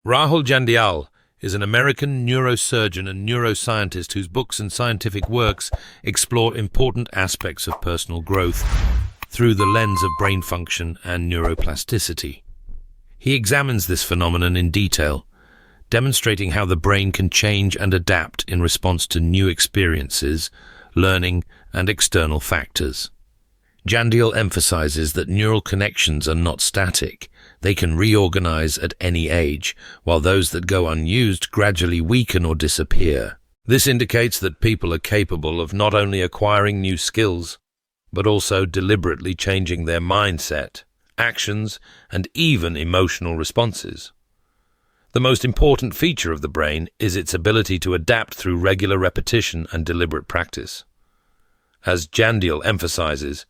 Rahul Jandial is an American neurosurgeon and neuroscientist whose books and scientific works explore important aspects of personal growth through the lens of brain function and neuroplasticity. He examines this phenomenon in detail, demonstrating how the brain can change and adapt in response to new experiences, learning, and external factors. Jandial emphasizes that neural connections are not static. They can reorganize at any age, while those that go unused gradually weaken or disappear. This indicates that people are capable of not only acquiring new skills, but also deliberately changing their mindset, actions, and even emotional responses. The most important feature of the brain is its ability to adapt through regular repetition and deliberate practice. As Jandial emphasizes,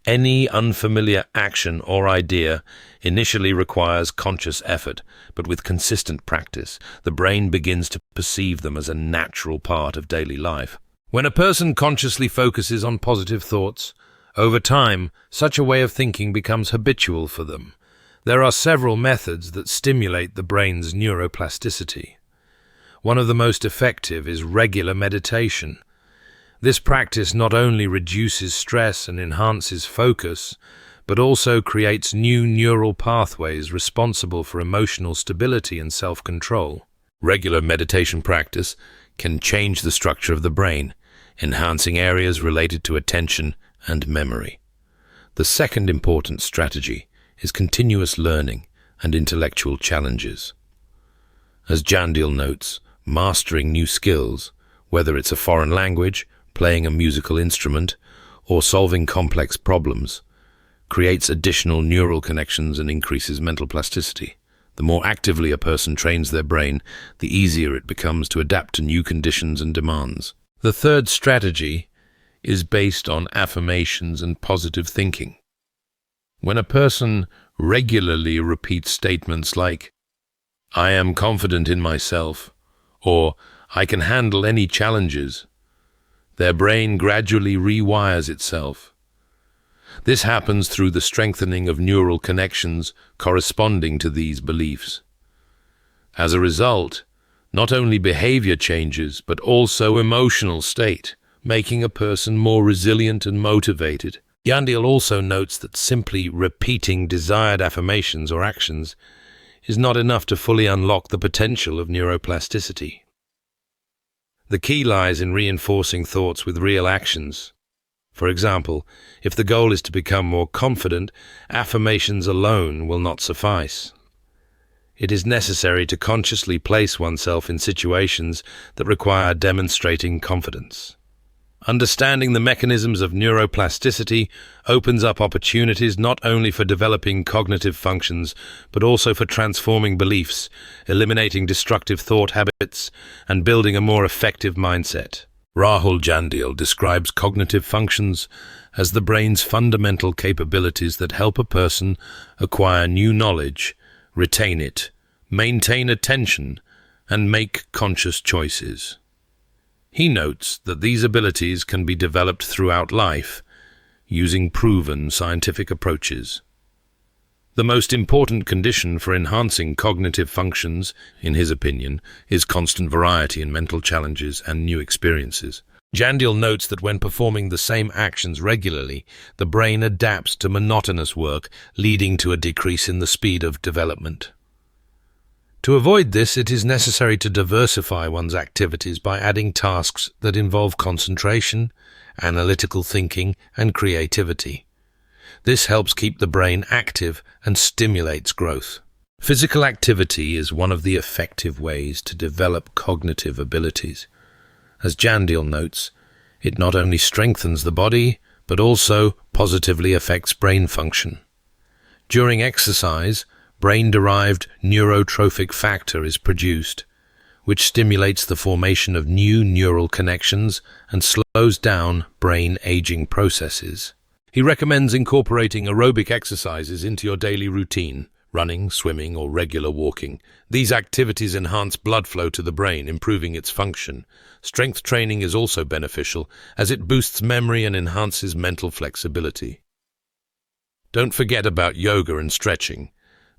any unfamiliar action or idea initially requires conscious effort, but with consistent practice, the brain begins to perceive them as a natural part of daily life. When a person consciously focuses on positive thoughts, over time, such a way of thinking becomes habitual for them. There are several methods that stimulate the brain's neuroplasticity. One of the most effective is regular meditation. This practice not only reduces stress and enhances focus, but also creates new neural pathways responsible for emotional stability and self-control. Regular meditation practice can change the structure of the brain, enhancing areas related to attention and memory. The second important strategy is continuous learning and intellectual challenges. As Jandial notes, mastering new skills, whether it's a foreign language, playing a musical instrument, or solving complex problems, creates additional neural connections and increases mental plasticity. The more actively a person trains their brain, the easier it becomes to adapt to new conditions and demands. The third strategy is based on affirmations and positive thinking. When a person regularly repeats statements like, "I am confident in myself," or "I can handle any challenges," their brain gradually rewires itself. This happens through the strengthening of neural connections corresponding to these beliefs. As a result, not only behavior changes, but also emotional state, making a person more resilient and motivated. Jandial also notes that simply repeating desired affirmations or actions is not enough to fully unlock the potential of neuroplasticity. The key lies in reinforcing thoughts with real actions. For example, if the goal is to become more confident, affirmations alone will not suffice. It is necessary to consciously place oneself in situations that require demonstrating confidence. Understanding the mechanisms of neuroplasticity opens up opportunities not only for developing cognitive functions, but also for transforming beliefs, eliminating destructive thought habits, and building a more effective mindset. Rahul Jandial describes cognitive functions as the brain's fundamental capabilities that help a person acquire new knowledge, retain it, maintain attention, and make conscious choices. He notes that these abilities can be developed throughout life using proven scientific approaches. The most important condition for enhancing cognitive functions, in his opinion, is constant variety in mental challenges and new experiences. Jandial notes that when performing the same actions regularly, the brain adapts to monotonous work, leading to a decrease in the speed of development. To avoid this, it is necessary to diversify one's activities by adding tasks that involve concentration, analytical thinking, and creativity. This helps keep the brain active and stimulates growth. Physical activity is one of the effective ways to develop cognitive abilities. As Jandial notes, it not only strengthens the body, but also positively affects brain function. During exercise, brain-derived neurotrophic factor is produced, which stimulates the formation of new neural connections and slows down brain aging processes. He recommends incorporating aerobic exercises into your daily routine, running, swimming, or regular walking. These activities enhance blood flow to the brain, improving its function. Strength training is also beneficial, as it boosts memory and enhances mental flexibility. Don't forget about yoga and stretching.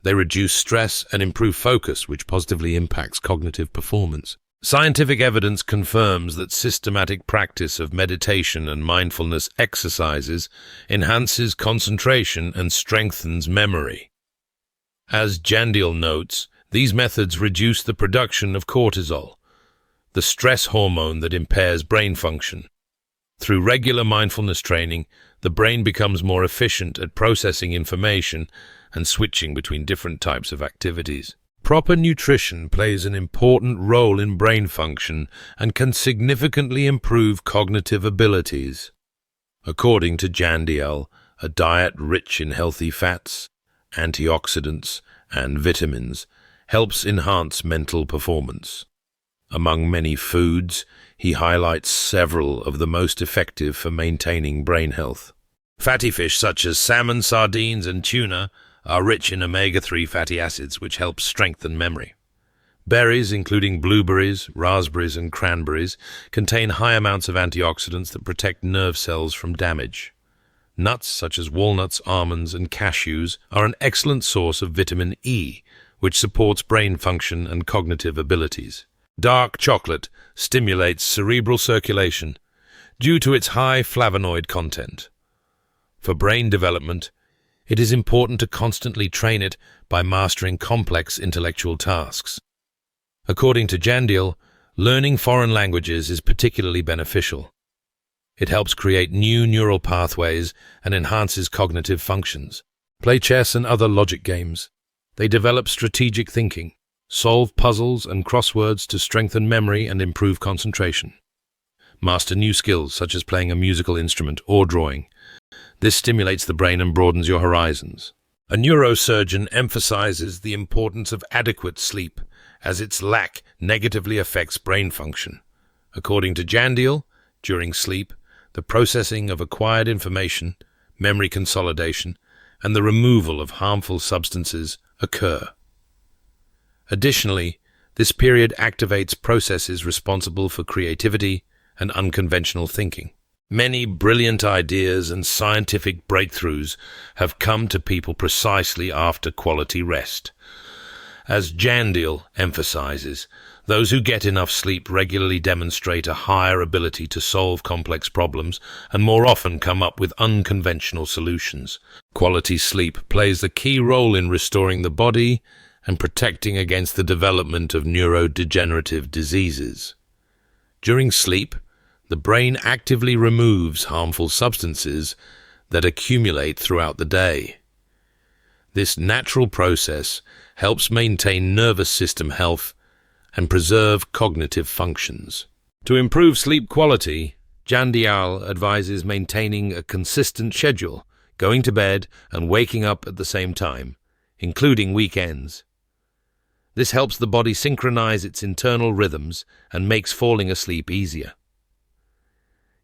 They reduce stress and improve focus, which positively impacts cognitive performance. Scientific evidence confirms that systematic practice of meditation and mindfulness exercises enhances concentration and strengthens memory. As Jandial notes, these methods reduce the production of cortisol, the stress hormone that impairs brain function. Through regular mindfulness training, the brain becomes more efficient at processing information and switching between different types of activities. Proper nutrition plays an important role in brain function and can significantly improve cognitive abilities. According to Jandial, a diet rich in healthy fats, antioxidants, and vitamins helps enhance mental performance. Among many foods, he highlights several of the most effective for maintaining brain health. Fatty fish such as salmon, sardines, and tuna are rich in omega-3 fatty acids, which help strengthen memory. Berries, including blueberries, raspberries, and cranberries, contain high amounts of antioxidants that protect nerve cells from damage. Nuts, such as walnuts, almonds, and cashews, are an excellent source of vitamin E, which supports brain function and cognitive abilities. Dark chocolate stimulates cerebral circulation due to its high flavonoid content. For brain development, it is important to constantly train it by mastering complex intellectual tasks. According to Jandial, learning foreign languages is particularly beneficial. It helps create new neural pathways and enhances cognitive functions. Play chess and other logic games. They develop strategic thinking, solve puzzles and crosswords to strengthen memory and improve concentration. Master new skills such as playing a musical instrument or drawing. This stimulates the brain and broadens your horizons. A neurosurgeon emphasizes the importance of adequate sleep, as its lack negatively affects brain function. According to Jandial, during sleep, the processing of acquired information, memory consolidation, and the removal of harmful substances occur. Additionally, this period activates processes responsible for creativity and unconventional thinking. Many brilliant ideas and scientific breakthroughs have come to people precisely after quality rest. As Jandial emphasizes, those who get enough sleep regularly demonstrate a higher ability to solve complex problems and more often come up with unconventional solutions. Quality sleep plays a key role in restoring the body and protecting against the development of neurodegenerative diseases. During sleep, the brain actively removes harmful substances that accumulate throughout the day. This natural process helps maintain nervous system health and preserve cognitive functions. To improve sleep quality, Jandial advises maintaining a consistent schedule, going to bed and waking up at the same time, including weekends. This helps the body synchronize its internal rhythms and makes falling asleep easier.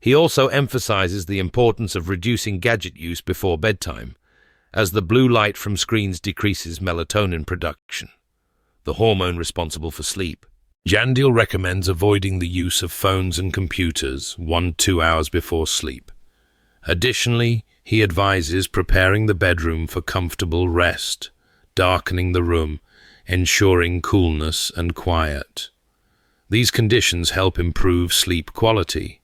He also emphasizes the importance of reducing gadget use before bedtime, as the blue light from screens decreases melatonin production, the hormone responsible for sleep. Jandial recommends avoiding the use of phones and computers 1-2 hours before sleep. Additionally, he advises preparing the bedroom for comfortable rest, darkening the room, ensuring coolness and quiet. These conditions help improve sleep quality.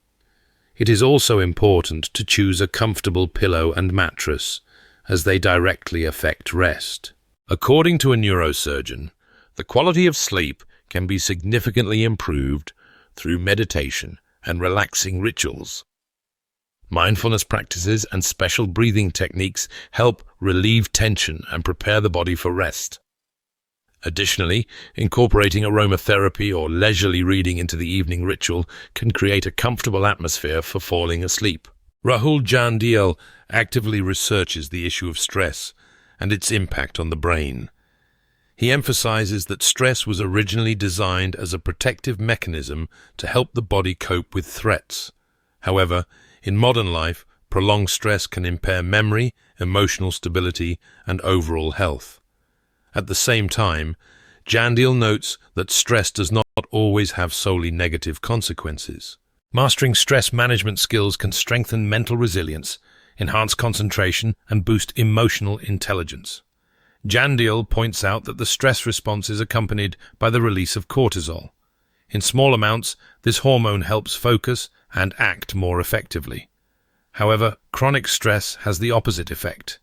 It is also important to choose a comfortable pillow and mattress, as they directly affect rest. According to a neurosurgeon, the quality of sleep can be significantly improved through meditation and relaxing rituals. Mindfulness practices and special breathing techniques help relieve tension and prepare the body for rest. Additionally, incorporating aromatherapy or leisurely reading into the evening ritual can create a comfortable atmosphere for falling asleep. Rahul Jandial actively researches the issue of stress and its impact on the brain. He emphasizes that stress was originally designed as a protective mechanism to help the body cope with threats. However, in modern life, prolonged stress can impair memory, emotional stability, and overall health. At the same time, Jandial notes that stress does not always have solely negative consequences. Mastering stress management skills can strengthen mental resilience, enhance concentration, and boost emotional intelligence. Jandial points out that the stress response is accompanied by the release of cortisol. In small amounts, this hormone helps focus and act more effectively. However, chronic stress has the opposite effect.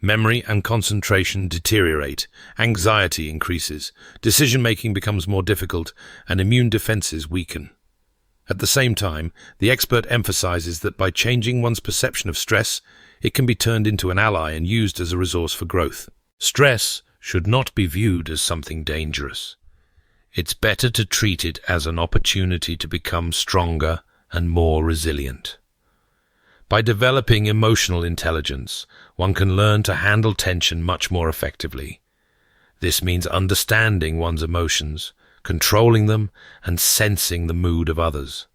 Memory and concentration deteriorate, anxiety increases, decision-making becomes more difficult, and immune defenses weaken. At the same time, the expert emphasizes that by changing one's perception of stress, it can be turned into an ally and used as a resource for growth. Stress should not be viewed as something dangerous. It's better to treat it as an opportunity to become stronger and more resilient. By developing emotional intelligence, one can learn to handle tension much more effectively. This means understanding one's emotions, controlling them, and sensing the mood of others.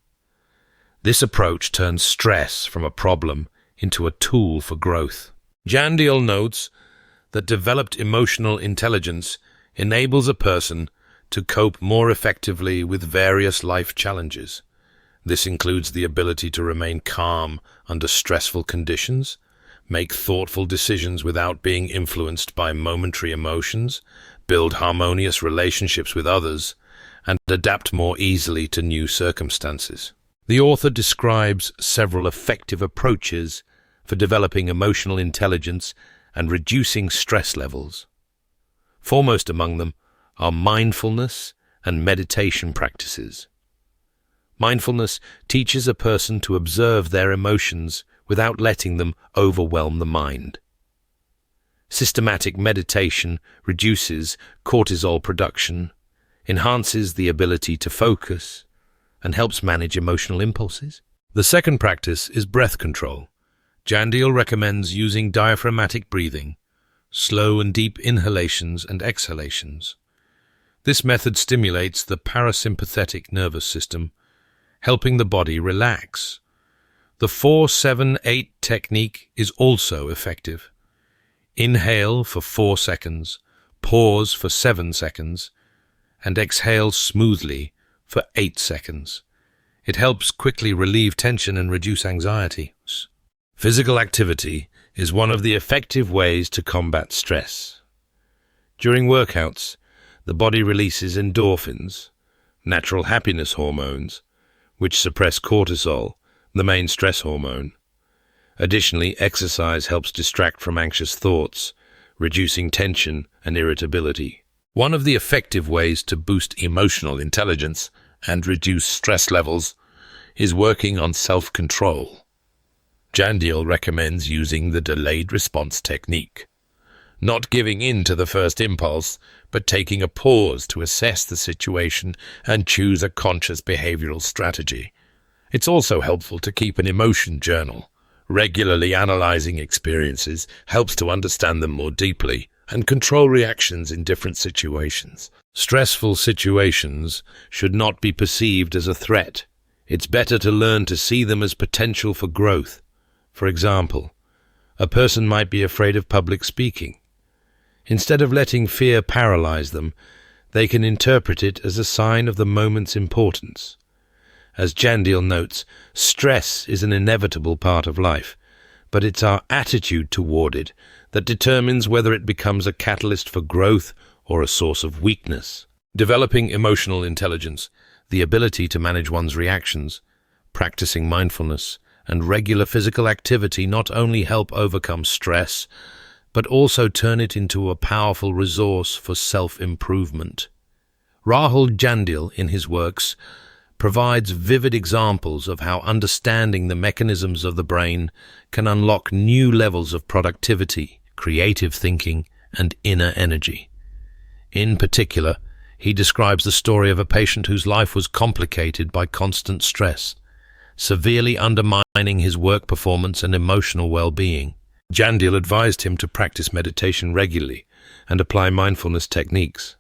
This approach turns stress from a problem into a tool for growth. Jandial notes that developed emotional intelligence enables a person to cope more effectively with various life challenges. This includes the ability to remain calm under stressful conditions, make thoughtful decisions without being influenced by momentary emotions, build harmonious relationships with others, and adapt more easily to new circumstances. The author describes several effective approaches for developing emotional intelligence and reducing stress levels. Foremost among them are mindfulness and meditation practices. Mindfulness teaches a person to observe their emotions without letting them overwhelm the mind. Systematic meditation reduces cortisol production, enhances the ability to focus, and helps manage emotional impulses. The second practice is breath control. Jandial recommends using diaphragmatic breathing, slow and deep inhalations and exhalations. This method stimulates the parasympathetic nervous system, helping the body relax. The 4-7-8 technique is also effective. Inhale for 4 seconds, pause for 7 seconds, and exhale smoothly for 8 seconds. It helps quickly relieve tension and reduce anxiety. Physical activity is one of the effective ways to combat stress. During workouts, the body releases endorphins, natural happiness hormones, which suppress cortisol, the main stress hormone. Additionally, exercise helps distract from anxious thoughts, reducing tension and irritability. One of the effective ways to boost emotional intelligence and reduce stress levels is working on self-control. Jandial recommends using the delayed response technique, not giving in to the first impulse, but taking a pause to assess the situation and choose a conscious behavioral strategy. It's also helpful to keep an emotion journal. Regularly analyzing experiences helps to understand them more deeply and control reactions in different situations. Stressful situations should not be perceived as a threat. It's better to learn to see them as potential for growth. For example, a person might be afraid of public speaking. Instead of letting fear paralyze them, they can interpret it as a sign of the moment's importance. As Jandial notes, stress is an inevitable part of life, but it's our attitude toward it that determines whether it becomes a catalyst for growth or a source of weakness. Developing emotional intelligence, the ability to manage one's reactions, practicing mindfulness, and regular physical activity not only help overcome stress, but also turn it into a powerful resource for self-improvement. Rahul Jandial, in his works, provides vivid examples of how understanding the mechanisms of the brain can unlock new levels of productivity, creative thinking, and inner energy. In particular, he describes the story of a patient whose life was complicated by constant stress, severely undermining his work performance and emotional well-being. Jandial advised him to practice meditation regularly and apply mindfulness techniques.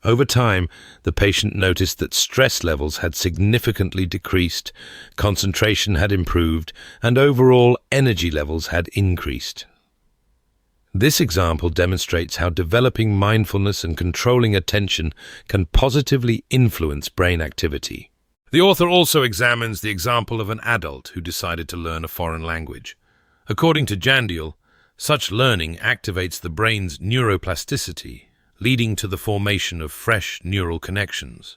Over time, the patient noticed that stress levels had significantly decreased, concentration had improved, and overall energy levels had increased. This example demonstrates how developing mindfulness and controlling attention can positively influence brain activity. The author also examines the example of an adult who decided to learn a foreign language. According to Jandial, Such learning activates the brain's neuroplasticity, leading to the formation of fresh neural connections.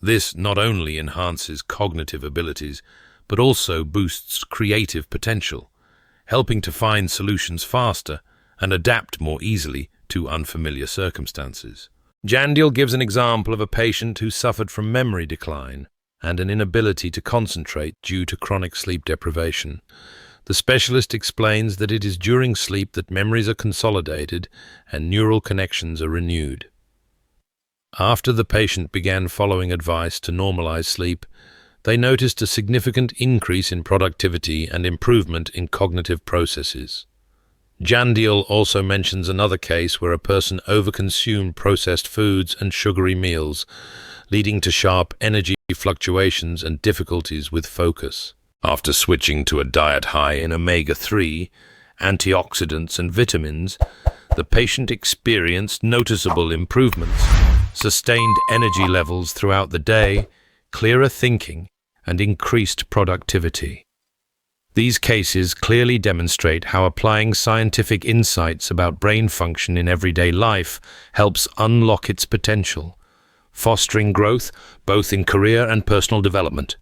This not only enhances cognitive abilities, but also boosts creative potential, helping to find solutions faster and adapt more easily to unfamiliar circumstances. Jandil gives an example of a patient who suffered from memory decline and an inability to concentrate due to chronic sleep deprivation. The specialist explains that it is during sleep that memories are consolidated and neural connections are renewed. After the patient began following advice to normalize sleep, they noticed a significant increase in productivity and improvement in cognitive processes. Jandil also mentions another case where a person overconsumed processed foods and sugary meals, leading to sharp energy fluctuations and difficulties with focus. After switching to a diet high in omega-3, antioxidants and vitamins, the patient experienced noticeable improvements, sustained energy levels throughout the day, clearer thinking, and increased productivity. These cases clearly demonstrate how applying scientific insights about brain function in everyday life helps unlock its potential, fostering growth both in career and personal development.